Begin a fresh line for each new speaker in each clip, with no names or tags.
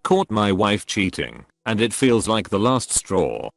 Caught my wife cheating, and it feels like the last straw.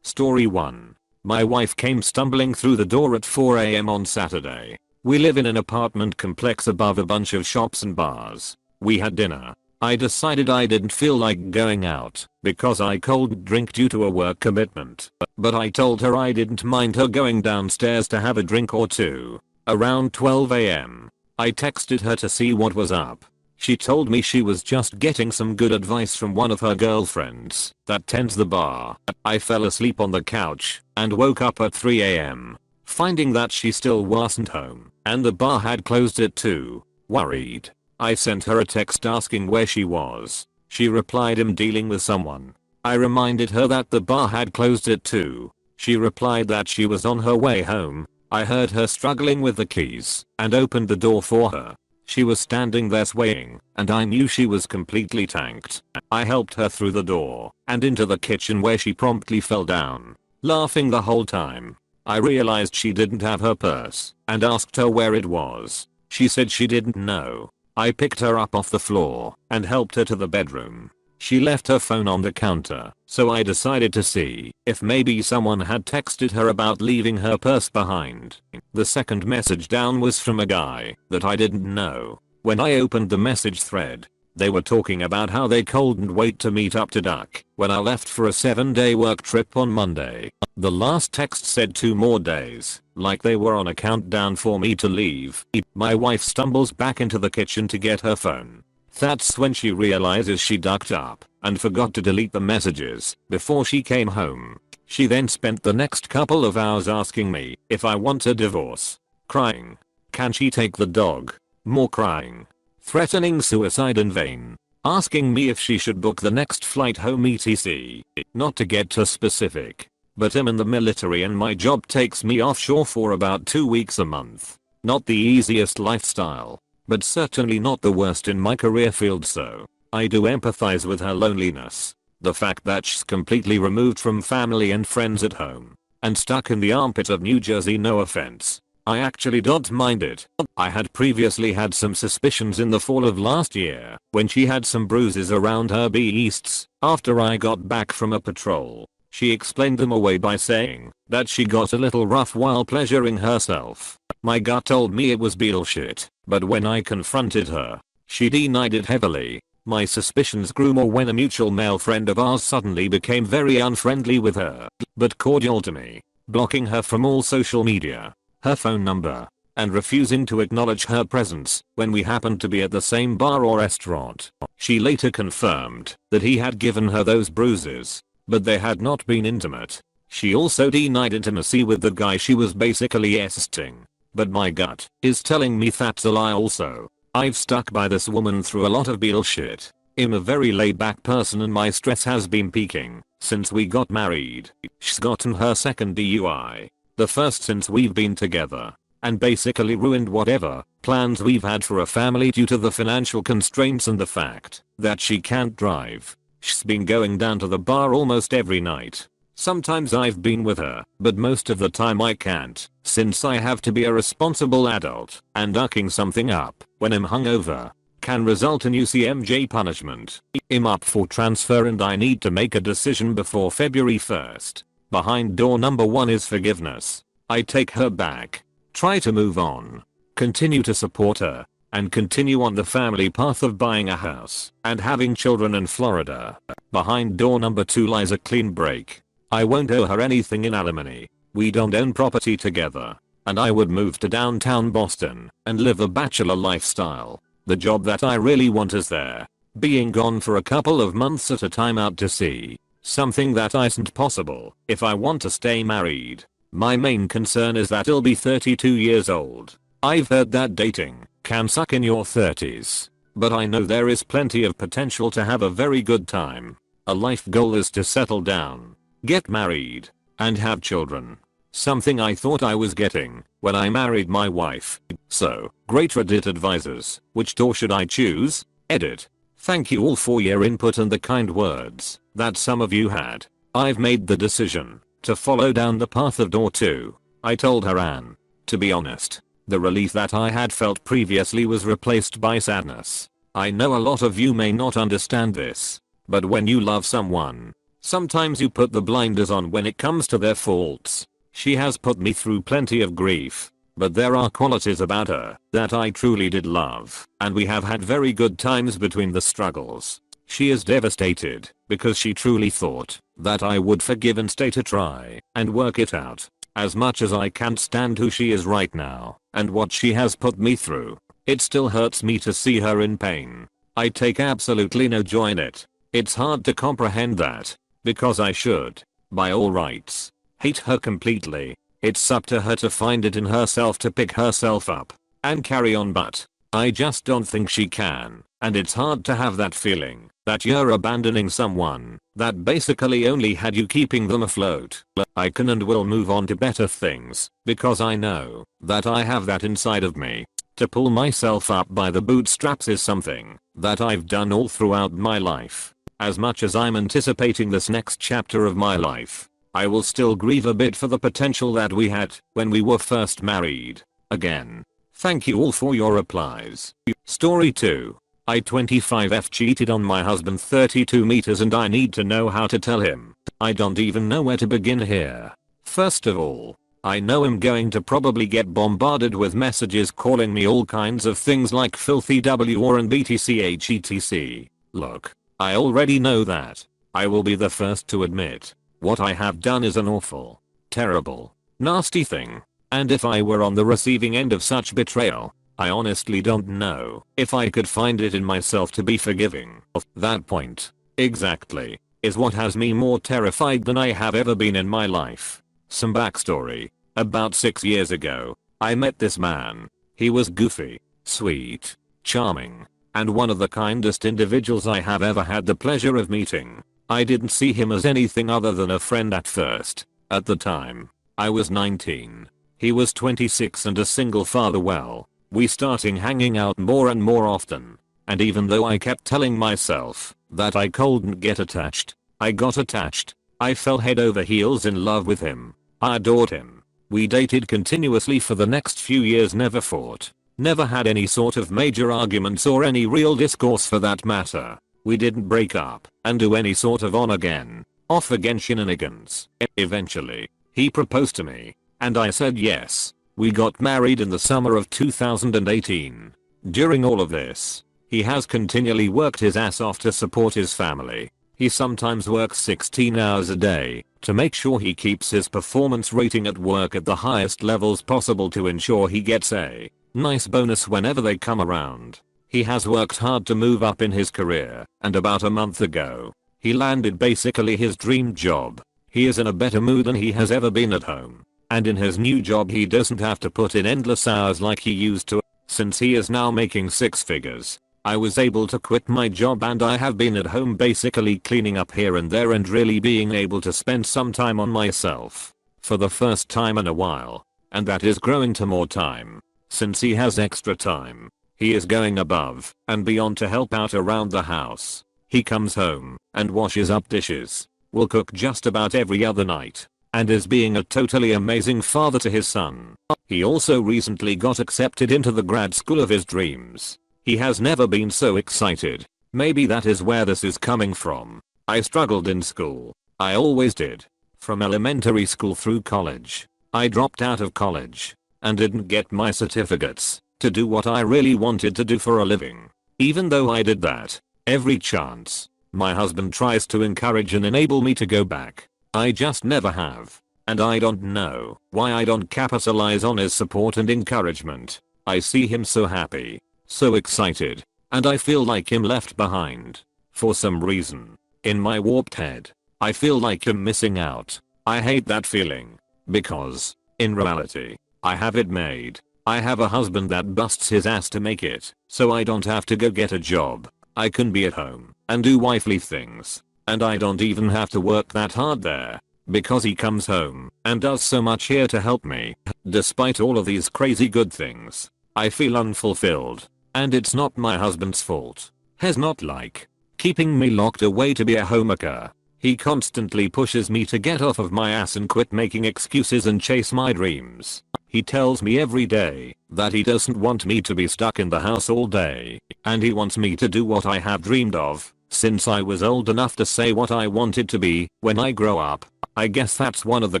Story 1. My wife came stumbling through the door at 4 a.m. on Saturday. We live in an apartment complex above a bunch of shops and bars. We had dinner. I decided I didn't feel like going out because I couldn't drink due to a work commitment. But I told her I didn't mind her going downstairs to have a drink or two. Around 12 a.m. I texted her to see what was up. She told me she was just getting some good advice from one of her girlfriends that tends the bar. I fell asleep on the couch and woke up at 3 a.m. finding that she still wasn't home and the bar had closed at 2. Worried, I sent her a text asking where she was. She replied, "I'm dealing with someone." I reminded her that the bar had closed at 2. She replied that she was on her way home. I heard her struggling with the keys and opened the door for her. She was standing there swaying, and I knew she was completely tanked. I helped her through the door and into the kitchen where she promptly fell down, laughing the whole time. I realized she didn't have her purse and asked her where it was. She said she didn't know. I picked her up off the floor and helped her to the bedroom. She left her phone on the counter, so I decided to see if maybe someone had texted her about leaving her purse behind. The second message down was from a guy that I didn't know. When I opened the message thread, they were talking about how they couldn't wait to meet up to duck when I left for a 7-day work trip on Monday. The last text said 2 more days, like they were on a countdown for me to leave. My wife stumbles back into the kitchen to get her phone. That's when she realizes she ducked up and forgot to delete the messages before she came home. She then spent the next couple of hours asking me if I want a divorce. Crying. Can she take the dog? More crying. Threatening suicide in vain. Asking me if she should book the next flight home etc. Not to get too specific, but I'm in the military and my job takes me offshore for about 2 weeks a month. Not the easiest lifestyle, but certainly not the worst in my career field, so I do empathize with her loneliness. The fact that she's completely removed from family and friends at home and stuck in the armpit of New Jersey, no offense. I actually don't mind it. I had previously had some suspicions in the fall of last year when she had some bruises around her breasts after I got back from a patrol. She explained them away by saying that she got a little rough while pleasuring herself. My gut told me it was bullshit, but when I confronted her, she denied it heavily. My suspicions grew more when a mutual male friend of ours suddenly became very unfriendly with her, but cordial to me, blocking her from all social media, her phone number, and refusing to acknowledge her presence when we happened to be at the same bar or restaurant. She later confirmed that he had given her those bruises, but they had not been intimate. She also denied intimacy with the guy she was basically assisting. But my gut is telling me that's a lie also. I've stuck by this woman through a lot of bullshit. I'm a very laid back person and my stress has been peaking since we got married. She's gotten her second DUI, the first since we've been together, and basically ruined whatever plans we've had for a family due to the financial constraints and the fact that she can't drive. She's been going down to the bar almost every night. Sometimes I've been with her, but most of the time I can't, since I have to be a responsible adult, and ducking something up when I'm hungover can result in UCMJ punishment. I'm up for transfer and I need to make a decision before February 1st. Behind door number 1 is forgiveness. I take her back, try to move on, continue to support her, and continue on the family path of buying a house and having children in Florida. Behind door number 2 lies a clean break. I won't owe her anything in alimony. We don't own property together, and I would move to downtown Boston and live a bachelor lifestyle. The job that I really want is there. Being gone for a couple of months at a time out to sea. Something that isn't possible if I want to stay married. My main concern is that I'll be 32 years old. I've heard that dating can suck in your 30s, but I know there is plenty of potential to have a very good time. A life goal is to settle down, get married, and have children. Something I thought I was getting when I married my wife. So, great Reddit advisors, which door should I choose? Edit. Thank you all for your input and the kind words that some of you had. I've made the decision to follow down the path of door 2. I told her, to be honest, the relief that I had felt previously was replaced by sadness. I know a lot of you may not understand this, but when you love someone, sometimes you put the blinders on when it comes to their faults. She has put me through plenty of grief, but there are qualities about her that I truly did love, and we have had very good times between the struggles. She is devastated because she truly thought that I would forgive and stay to try and work it out. As much as I can't stand who she is right now and what she has put me through, it still hurts me to see her in pain. I take absolutely no joy in it. It's hard to comprehend that, because I should, by all rights, hate her completely. It's up to her to find it in herself to pick herself up and carry on, but I just don't think she can, and it's hard to have that feeling that you're abandoning someone that basically only had you keeping them afloat. I can and will move on to better things because I know that I have that inside of me. To pull myself up by the bootstraps is something that I've done all throughout my life. As much as I'm anticipating this next chapter of my life, I will still grieve a bit for the potential that we had when we were first married. Again, thank you all for your replies. Story 2. I 25F cheated on my husband 32 meters and I need to know how to tell him. I don't even know where to begin here. First of all, I know I'm going to probably get bombarded with messages calling me all kinds of things like filthy WR and BTCHETC. Look, I already know that. I will be the first to admit what I have done is an awful, terrible, nasty thing. And if I were on the receiving end of such betrayal, I honestly don't know if I could find it in myself to be forgiving. That point, exactly, is what has me more terrified than I have ever been in my life. Some backstory. About 6 years ago, I met this man. He was goofy, sweet, charming, and one of the kindest individuals I have ever had the pleasure of meeting. I didn't see him as anything other than a friend at first. At the time, I was 19. He was 26 and a single father. Well, we started hanging out more and more often. And even though I kept telling myself that I couldn't get attached, I got attached. I fell head over heels in love with him. I adored him. We dated continuously for the next few years, never fought. Never had any sort of major arguments or any real discourse for that matter. We didn't break up and do any sort of on again, off again shenanigans. Eventually, he proposed to me, and I said yes. We got married in the summer of 2018. During all of this, he has continually worked his ass off to support his family. He sometimes works 16 hours a day to make sure he keeps his performance rating at work at the highest levels possible to ensure he gets a nice bonus whenever they come around. He has worked hard to move up in his career, and about a month ago, he landed basically his dream job. He is in a better mood than he has ever been at home. And in his new job he doesn't have to put in endless hours like he used to. Since he is now making 6 figures, I was able to quit my job and I have been at home basically cleaning up here and there and really being able to spend some time on myself. For the first time in a while. And that is growing to more time. Since he has extra time, he is going above and beyond to help out around the house. He comes home and washes up dishes, will cook just about every other night, and is being a totally amazing father to his son. He also recently got accepted into the grad school of his dreams. He has never been so excited. Maybe that is where this is coming from. I struggled in school. I always did. From elementary school through college. I dropped out of college and didn't get my certificates to do what I really wanted to do for a living. Even though I did that every chance, my husband tries to encourage and enable me to go back. I just never have. And I don't know why I don't capitalize on his support and encouragement. I see him so happy, so excited, and I feel like him left behind. For some reason, in my warped head, I feel like I'm missing out. I hate that feeling. Because, in reality, I have it made. I have a husband that busts his ass to make it, so I don't have to go get a job. I can be at home and do wifely things. And I don't even have to work that hard there. Because he comes home and does so much here to help me. Despite all of these crazy good things, I feel unfulfilled. And it's not my husband's fault. He's not like keeping me locked away to be a homemaker. He constantly pushes me to get off of my ass and quit making excuses and chase my dreams. He tells me every day that he doesn't want me to be stuck in the house all day, and he wants me to do what I have dreamed of since I was old enough to say what I wanted to be when I grow up. I guess that's one of the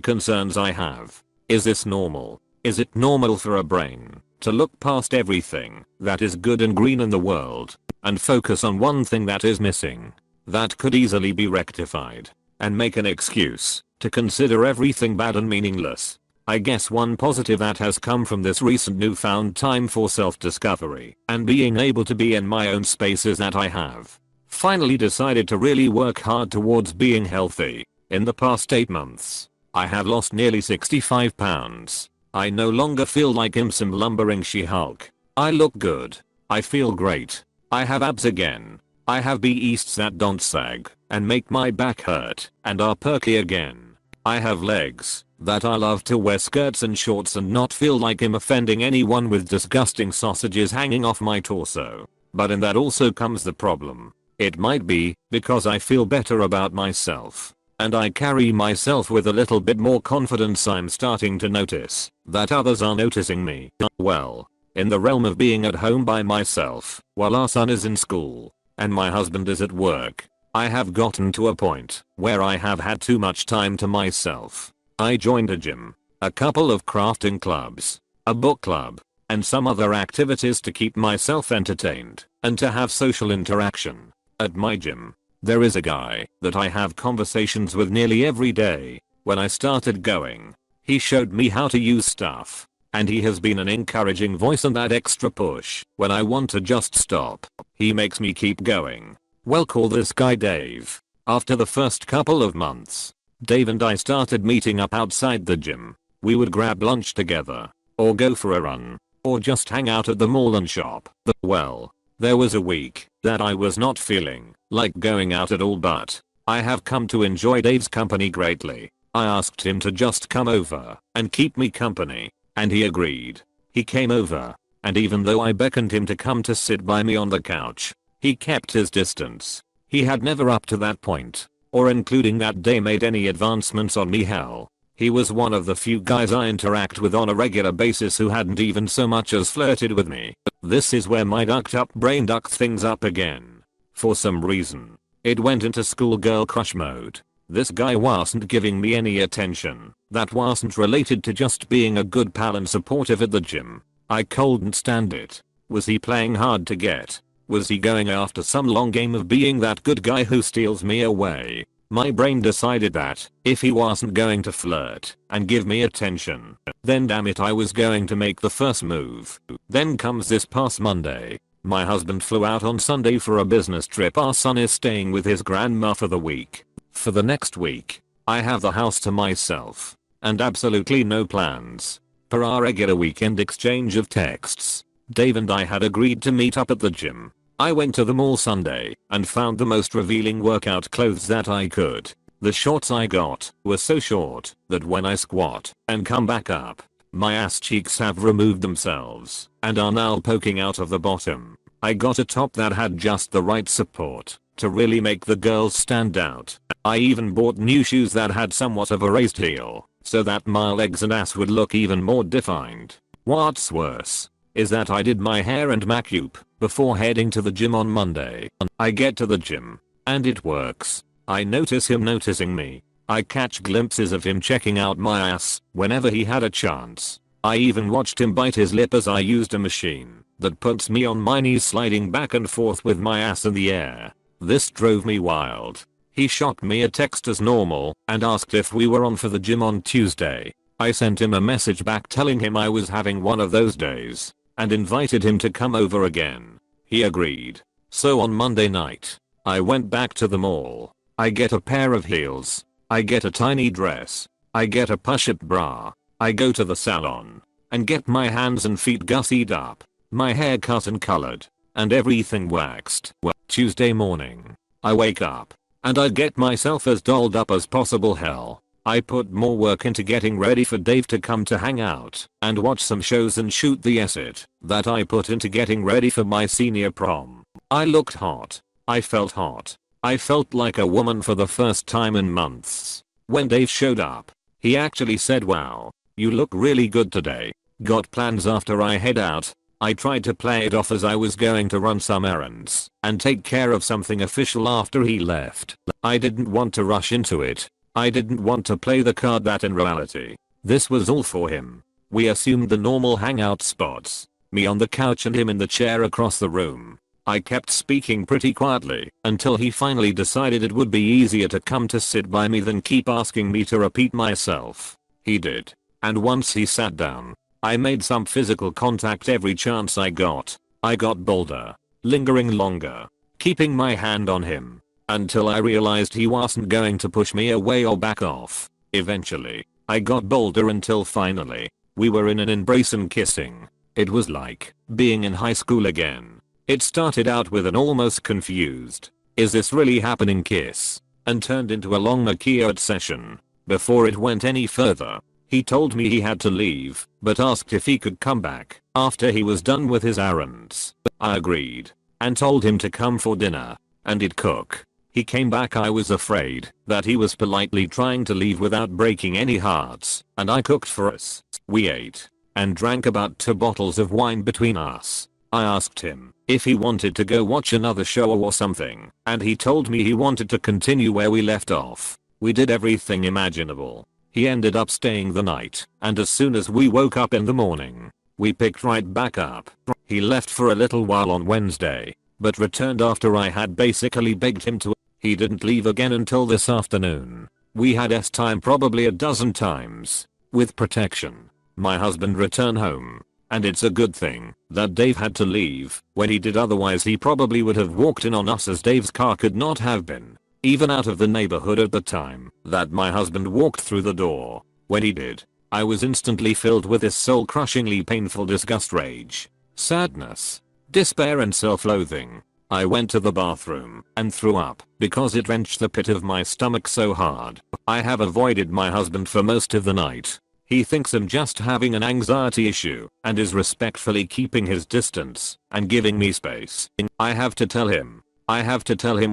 concerns I have. Is this normal? Is it normal for a brain to look past everything that is good and green in the world and focus on one thing that is missing, that could easily be rectified, and make an excuse to consider everything bad and meaningless? I guess one positive that has come from this recent newfound time for self-discovery and being able to be in my own space is that I have finally decided to really work hard towards being healthy. In the past 8 months, I have lost nearly 65 pounds. I no longer feel like some lumbering She-Hulk. I look good. I feel great. I have abs again. I have B-easts that don't sag and make my back hurt and are perky again. I have legs that I love to wear skirts and shorts and not feel like I'm offending anyone with disgusting sausages hanging off my torso. But in that also comes the problem. It might be because I feel better about myself and I carry myself with a little bit more confidence. I'm starting to notice that others are noticing me. Well, in the realm of being at home by myself while our son is in school and my husband is at work, I have gotten to a point where I have had too much time to myself. I joined a gym, a couple of crafting clubs, a book club, and some other activities to keep myself entertained and to have social interaction. At my gym, there is a guy that I have conversations with nearly every day. When I started going, he showed me how to use stuff, and he has been an encouraging voice and that extra push when I want to just stop. He makes me keep going. Well, call this guy Dave. After the first couple of months, Dave and I started meeting up outside the gym. We would grab lunch together, or go for a run, or just hang out at the mall and shop. Well, there was a week that I was not feeling like going out at all, but I have come to enjoy Dave's company greatly. I asked him to just come over and keep me company, and he agreed. He came over, and even though I beckoned him to come to sit by me on the couch, he kept his distance. He had never up to that point, or including that day, made any advancements on me. Hell, he was one of the few guys I interact with on a regular basis who hadn't even so much as flirted with me. This is where my ducked up brain ducked things up again. For some reason, it went into schoolgirl crush mode. This guy wasn't giving me any attention that wasn't related to just being a good pal and supportive at the gym. I couldn't stand it. Was he playing hard to get? Was he going after some long game of being that good guy who steals me away? My brain decided that if he wasn't going to flirt and give me attention, then damn it, I was going to make the first move. Then comes this past Monday. My husband flew out on Sunday for a business trip. Our son is staying with his grandma for the week. For the next week, I have the house to myself and absolutely no plans. Per our regular weekend exchange of texts, Dave and I had agreed to meet up at the gym. I went to the mall Sunday and found the most revealing workout clothes that I could. The shorts I got were so short that when I squat and come back up, my ass cheeks have removed themselves and are now poking out of the bottom. I got a top that had just the right support to really make the girls stand out. I even bought new shoes that had somewhat of a raised heel so that my legs and ass would look even more defined. What's worse is that I did my hair and makeup before heading to the gym on Monday. I get to the gym and it works. I notice him noticing me. I catch glimpses of him checking out my ass whenever he had a chance. I even watched him bite his lip as I used a machine that puts me on my knees sliding back and forth with my ass in the air. This drove me wild. He shot me a text as normal and asked if we were on for the gym on Tuesday. I sent him a message back telling him I was having one of those days and invited him to come over again. He agreed. So on Monday night, I went back to the mall. I get a pair of heels. I get a tiny dress. I get a push-up bra. I go to the salon and get my hands and feet gussied up, my hair cut and colored, and everything waxed. Well, Tuesday morning, I wake up and I get myself as dolled up as possible. Hell, I put more work into getting ready for Dave to come to hang out and watch some shows and shoot the asset that I put into getting ready for my senior prom. I looked hot. I felt hot. I felt like a woman for the first time in months. When Dave showed up, he actually said, "Wow, you look really good today." Got plans after I head out. I tried to play it off as I was going to run some errands and take care of something official after he left. I didn't want to rush into it. I didn't want to play the card that in reality, this was all for him. We assumed the normal hangout spots. Me on the couch and him in the chair across the room. I kept speaking pretty quietly until he finally decided it would be easier to come to sit by me than keep asking me to repeat myself. He did. And once he sat down, I made some physical contact every chance I got. I got bolder, lingering longer, keeping my hand on him, until I realized he wasn't going to push me away or back off. Eventually, I got bolder until finally, we were in an embrace and kissing. It was like being in high school again. It started out with an almost confused, "Is this really happening?" kiss, and turned into a long makeout session. Before it went any further, he told me he had to leave, but asked if he could come back after he was done with his errands. I agreed and told him to come for dinner and he'd cook. He came back. I was afraid that he was politely trying to leave without breaking any hearts, and I cooked for us. We ate and drank about 2 bottles of wine between us. I asked him if he wanted to go watch another show or something, and he told me he wanted to continue where we left off. We did everything imaginable. He ended up staying the night, and as soon as we woke up in the morning, we picked right back up. He left for a little while on Wednesday, but returned after I had basically begged him to. He didn't leave again until this afternoon. We had time probably a dozen times. With protection, my husband returned home, and it's a good thing that Dave had to leave when he did, otherwise he probably would have walked in on us, as Dave's car could not have been even out of the neighborhood at the time that my husband walked through the door. When he did, I was instantly filled with this soul-crushingly painful disgust, rage, sadness, despair and self-loathing. I went to the bathroom and threw up because it wrenched the pit of my stomach so hard. I have avoided my husband for most of the night. He thinks I'm just having an anxiety issue and is respectfully keeping his distance and giving me space. I have to tell him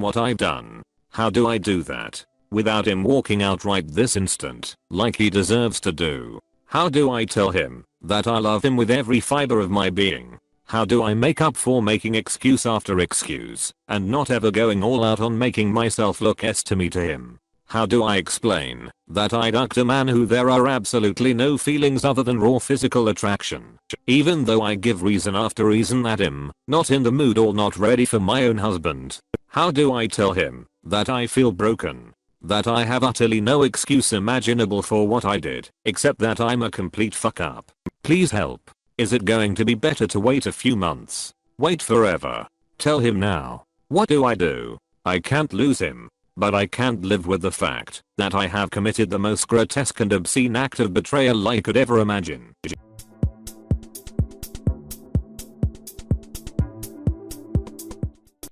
what I've done. How do I do that without him walking out right this instant like he deserves to do? How do I tell him that I love him with every fiber of my being? How do I make up for making excuse after excuse and not ever going all out on making myself look to me to him? How do I explain that I ducked a man who there are absolutely no feelings other than raw physical attraction, even though I give reason after reason that I'm not in the mood or not ready for my own husband? How do I tell him that I feel broken, that I have utterly no excuse imaginable for what I did, except that I'm a complete fuck up? Please help. Is it going to be better to wait a few months? Wait forever? Tell him now. What do I do? I can't lose him, but I can't live with the fact that I have committed the most grotesque and obscene act of betrayal I could ever imagine.